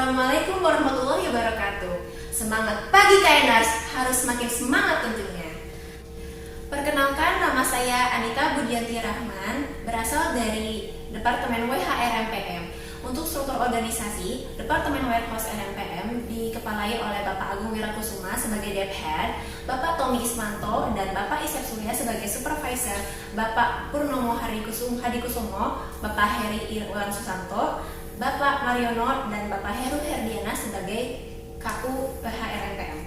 Assalamualaikum warahmatullahi wabarakatuh. Semangat pagi KNers, harus semakin semangat tentunya. Perkenalkan, nama saya Anita Budianti Rahman, berasal dari Departemen WHRMPM. Untuk struktur organisasi, Departemen Warehouse RMPM dikepalai oleh Bapak Agung Wirakusuma sebagai Dep Head, Bapak Tommy Ismanto dan Bapak Isep Surya sebagai Supervisor, Bapak Purnomo Hadikusumo, Bapak Heri Irwan Susanto, Bapak Mariono dan Bapak Heru Herdiana sebagai KU WHRMPM.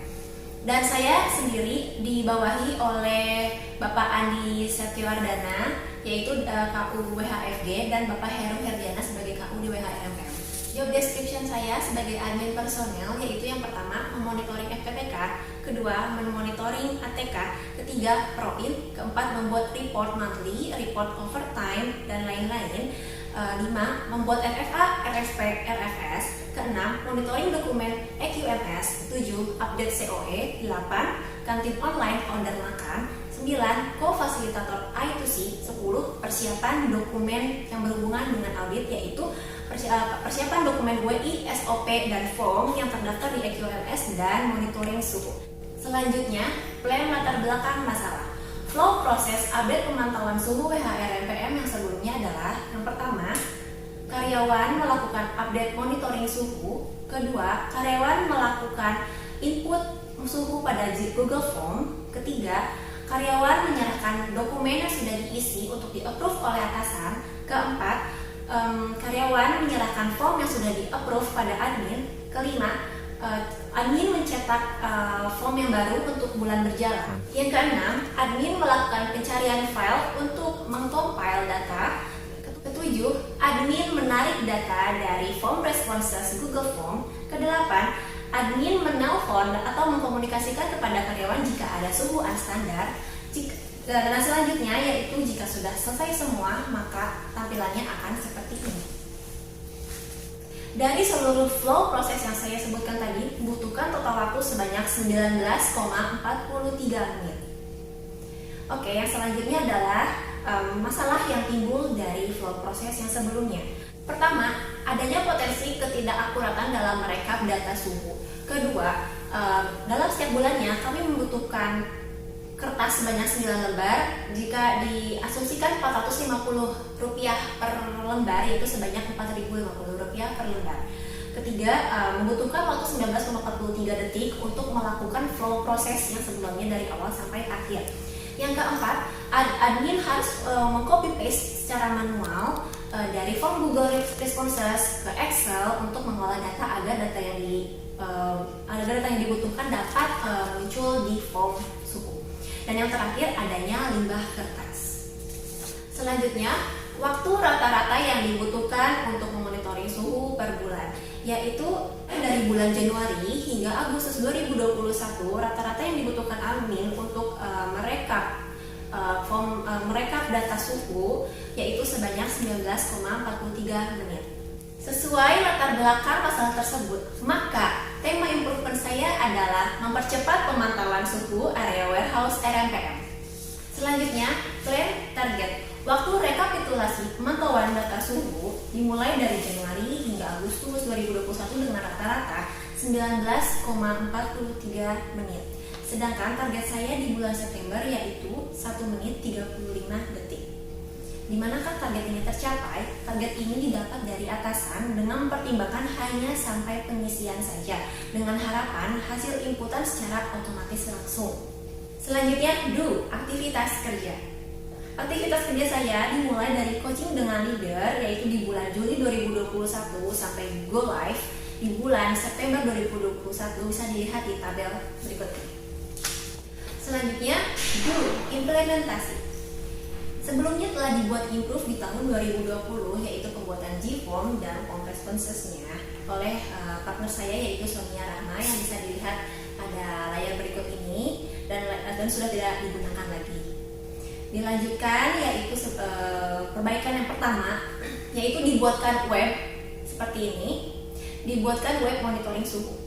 Dan saya sendiri dibawahi oleh Bapak Andi Setiwardana, yaitu KU WHFG, dan Bapak Heru Herdiana sebagai KU di WHRMPM. Job description saya sebagai admin personel yaitu yang pertama memonitoring FPTK, kedua memonitoring ATK, ketiga proin, keempat membuat report monthly, report overtime dan lain-lain. 5. Membuat RFA, RFP, RFS. Keenam, monitoring dokumen EQMS. 7. Update COE. 8. Kantin online order makan. 9. Co-fasilitator I2C. 10. Persiapan dokumen yang berhubungan dengan audit, yaitu persiapan dokumen WI, SOP, dan form yang terdaftar di EQMS dan monitoring suhu. Selanjutnya, plan latar belakang masalah. Flow proses update pemantauan suhu WHRMPM yang sebelumnya adalah: yang pertama, karyawan melakukan update monitoring suhu. Kedua, karyawan melakukan input suhu pada Google Form. Ketiga, karyawan menyerahkan dokumen yang sudah diisi untuk di-approve oleh atasan. Keempat, karyawan menyerahkan form yang sudah di-approve pada admin. Kelima, admin mencetak form yang baru untuk bulan berjalan. Yang keenam, admin melakukan pencarian file untuk mengcompile data. Ketujuh, admin menarik data dari form responses Google Form. Kedelapan, admin menelpon atau mengkomunikasikan kepada karyawan jika ada suhu unstandard. Dan selanjutnya yaitu jika sudah selesai semua, maka tampilannya akan seperti ini. Dari seluruh flow proses yang saya sebutkan tadi, membutuhkan total waktu sebanyak 19,43 menit. Oke, yang selanjutnya adalah masalah yang timbul dari flow proses yang sebelumnya. Pertama, adanya potensi ketidakakuratan dalam merekap data suhu. Kedua, dalam setiap bulannya kami membutuhkan kertas sebanyak 9 lembar. Jika diasumsikan Rp450 per lembar, yaitu sebanyak Rp4.050 per lembar. Ketiga, membutuhkan waktu 19,43 detik untuk melakukan flow proses yang sebelumnya dari awal sampai akhir. Yang keempat, admin harus meng-copy paste secara manual dari form Google Responses ke Excel untuk mengolah data agar data yang dibutuhkan dapat muncul di form suhu. Dan yang terakhir, adanya limbah kertas. Selanjutnya, waktu rata-rata yang dibutuhkan untuk memonitoring suhu per bulan, yaitu dari bulan Januari hingga Agustus 2021, rata-rata yang dibutuhkan admin untuk merekap data suhu yaitu sebanyak 19,43 menit. Sesuai latar belakang masalah tersebut, maka tema improvement saya adalah mempercepat pemantauan suhu area warehouse RMPM. Selanjutnya, plan target. Waktu rekapitulasi pemantauan data suhu dimulai dari Januari hingga Agustus 2021 dengan rata-rata 19,43 menit. Sedangkan target saya di bulan September yaitu 1 menit 35 detik. Di manakah target ini tercapai? Target ini didapat dari atasan dengan mempertimbangkan hanya sampai pengisian saja, dengan harapan hasil inputan secara otomatis langsung. Selanjutnya, do, aktivitas kerja. Aktivitas kerja saya dimulai dari coaching dengan leader, yaitu di bulan Juli 2021 sampai go live di bulan September 2021, bisa dilihat di tabel berikut ini. Selanjutnya, do, implementasi. Sebelumnya telah dibuat improve di tahun 2020, yaitu pembuatan G-Form dan form responsesnya oleh partner saya yaitu Sonia Rahma, yang bisa dilihat pada layar berikut ini dan sudah tidak digunakan lagi. Dilanjutkan yaitu perbaikan yang pertama, yaitu dibuatkan web seperti ini, dibuatkan web monitoring suhu.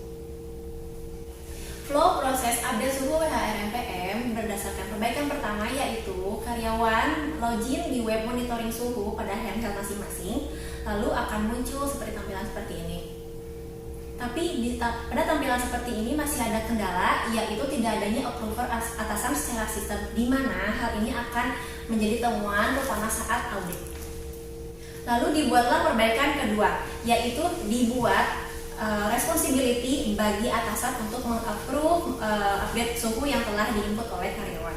Flow proses update suhu WHRMPM berdasarkan perbaikan pertama, yaitu karyawan login di web monitoring suhu pada handheld masing-masing, lalu akan muncul seperti tampilan seperti ini. Pada tampilan seperti ini masih ada kendala, yaitu tidak adanya approver atasan secara sistem, di mana hal ini akan menjadi temuan terutama saat audit. Lalu dibuatlah perbaikan kedua, yaitu dibuat responsibility bagi atasan untuk mengapprove update suhu yang telah diinput oleh karyawan.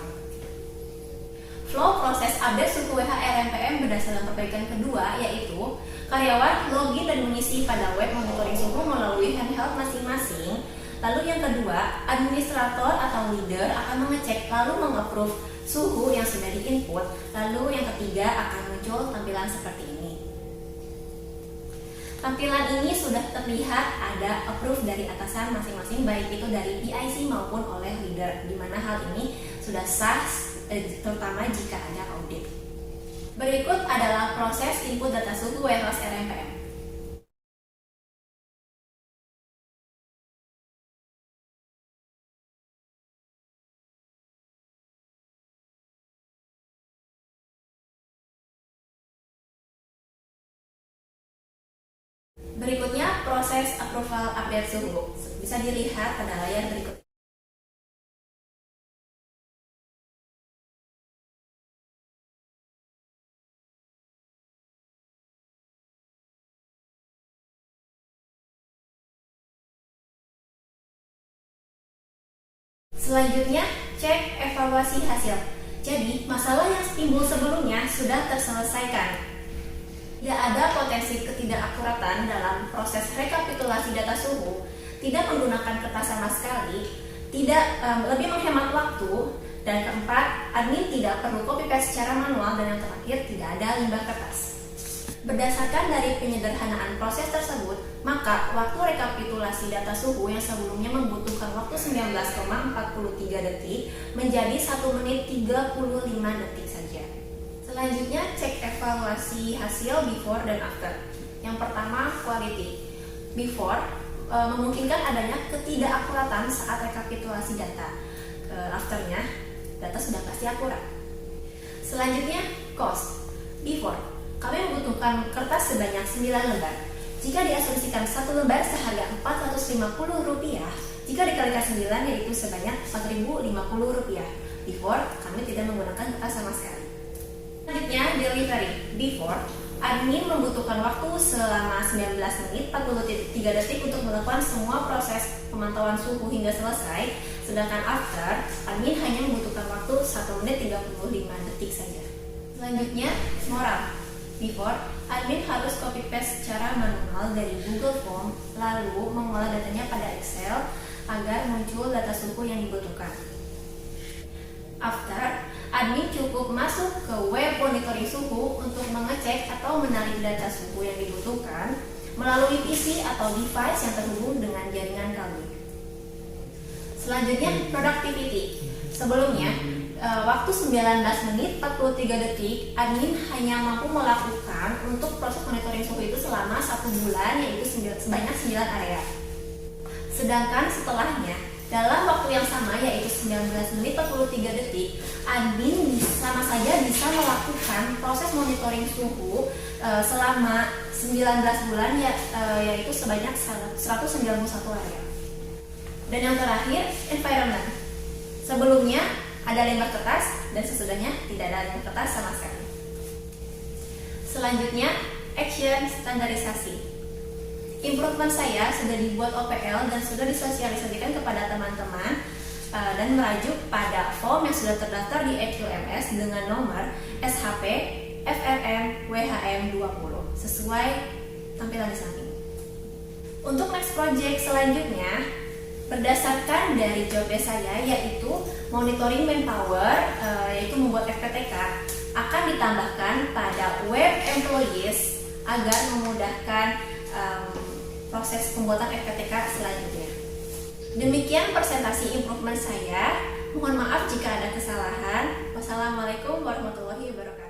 Flow proses update suhu WHRMPM berdasarkan perbaikan kedua, yaitu karyawan login dan mengisi pada web monitoring suhu melalui handheld masing-masing. Lalu yang kedua, administrator atau leader akan mengecek lalu mengapprove suhu yang sudah diinput. Lalu yang ketiga akan muncul tampilan seperti ini. Tampilan ini sudah terlihat ada approve dari atasan masing-masing, baik itu dari PIC maupun oleh leader, di mana hal ini sudah sah, terutama jika ada audit. Berikut adalah proses input data suhu warehouse RMPM. Berikutnya proses approval update suhu. Bisa dilihat pada layar berikut. Selanjutnya, cek evaluasi hasil. Jadi, masalah yang timbul sebelumnya sudah terselesaikan. Tidak ada potensi ketidakakuratan dalam proses rekapitulasi data suhu, tidak menggunakan kertas sama sekali, lebih menghemat waktu, dan keempat, admin tidak perlu copy paste secara manual, dan yang terakhir, tidak ada limbah kertas. Berdasarkan dari penyederhanaan proses tersebut, maka waktu rekapitulasi data suhu yang sebelumnya membutuhkan waktu 19,43 detik menjadi 1 menit 35 detik saja. Selanjutnya, cek evaluasi hasil before dan after. Yang pertama, quality. Before memungkinkan adanya ketidakakuratan saat rekapitulasi data. Afternya, data sudah pasti akurat. Selanjutnya, cost. Before, kami membutuhkan kertas sebanyak 9 lembar. Jika diasumsikan satu lembar seharga Rp450, jika dikalikan 9 yaitu sebanyak Rp4.050. Before, kami tidak menggunakan kertas sama sekali. Selanjutnya, delivery. Before, admin membutuhkan waktu selama 19 menit 43 detik untuk melakukan semua proses pemantauan suhu hingga selesai, sedangkan after, admin hanya membutuhkan waktu 1 menit 35 detik saja. Selanjutnya, moral. Before, admin harus copy paste secara manual dari Google Form, lalu mengolah datanya pada Excel agar muncul data suhu yang dibutuhkan. After, admin cukup masuk ke web monitoring suhu untuk mengecek atau menarik data suhu yang dibutuhkan melalui PC atau device yang terhubung dengan jaringan kabel. Selanjutnya, productivity. Sebelumnya, waktu 19 menit 43 detik, admin hanya mampu melakukan untuk proses monitoring suhu itu selama 1 bulan, yaitu sebanyak 9 area. Sedangkan setelahnya, dalam waktu yang sama, yaitu 19 menit 43 detik, admin sama saja bisa melakukan proses monitoring suhu selama 19 bulan, yaitu sebanyak 191 area. Dan yang terakhir, environment. Sebelumnya ada lembar kertas, dan sesudahnya tidak ada lembar kertas sama sekali. Selanjutnya, action standarisasi. Improvement saya sudah dibuat OPL dan sudah disosialisasikan kepada teman-teman dan merujuk pada form yang sudah terdaftar di EQMS dengan nomor SHP FRM WHM 20 sesuai tampilan di samping. Untuk next project selanjutnya, berdasarkan dari job desk saya, yaitu monitoring manpower, yaitu membuat FPTK, akan ditambahkan pada web employees agar memudahkan proses pembuatan FPTK selanjutnya. Demikian presentasi improvement saya. Mohon maaf jika ada kesalahan. Wassalamualaikum warahmatullahi wabarakatuh.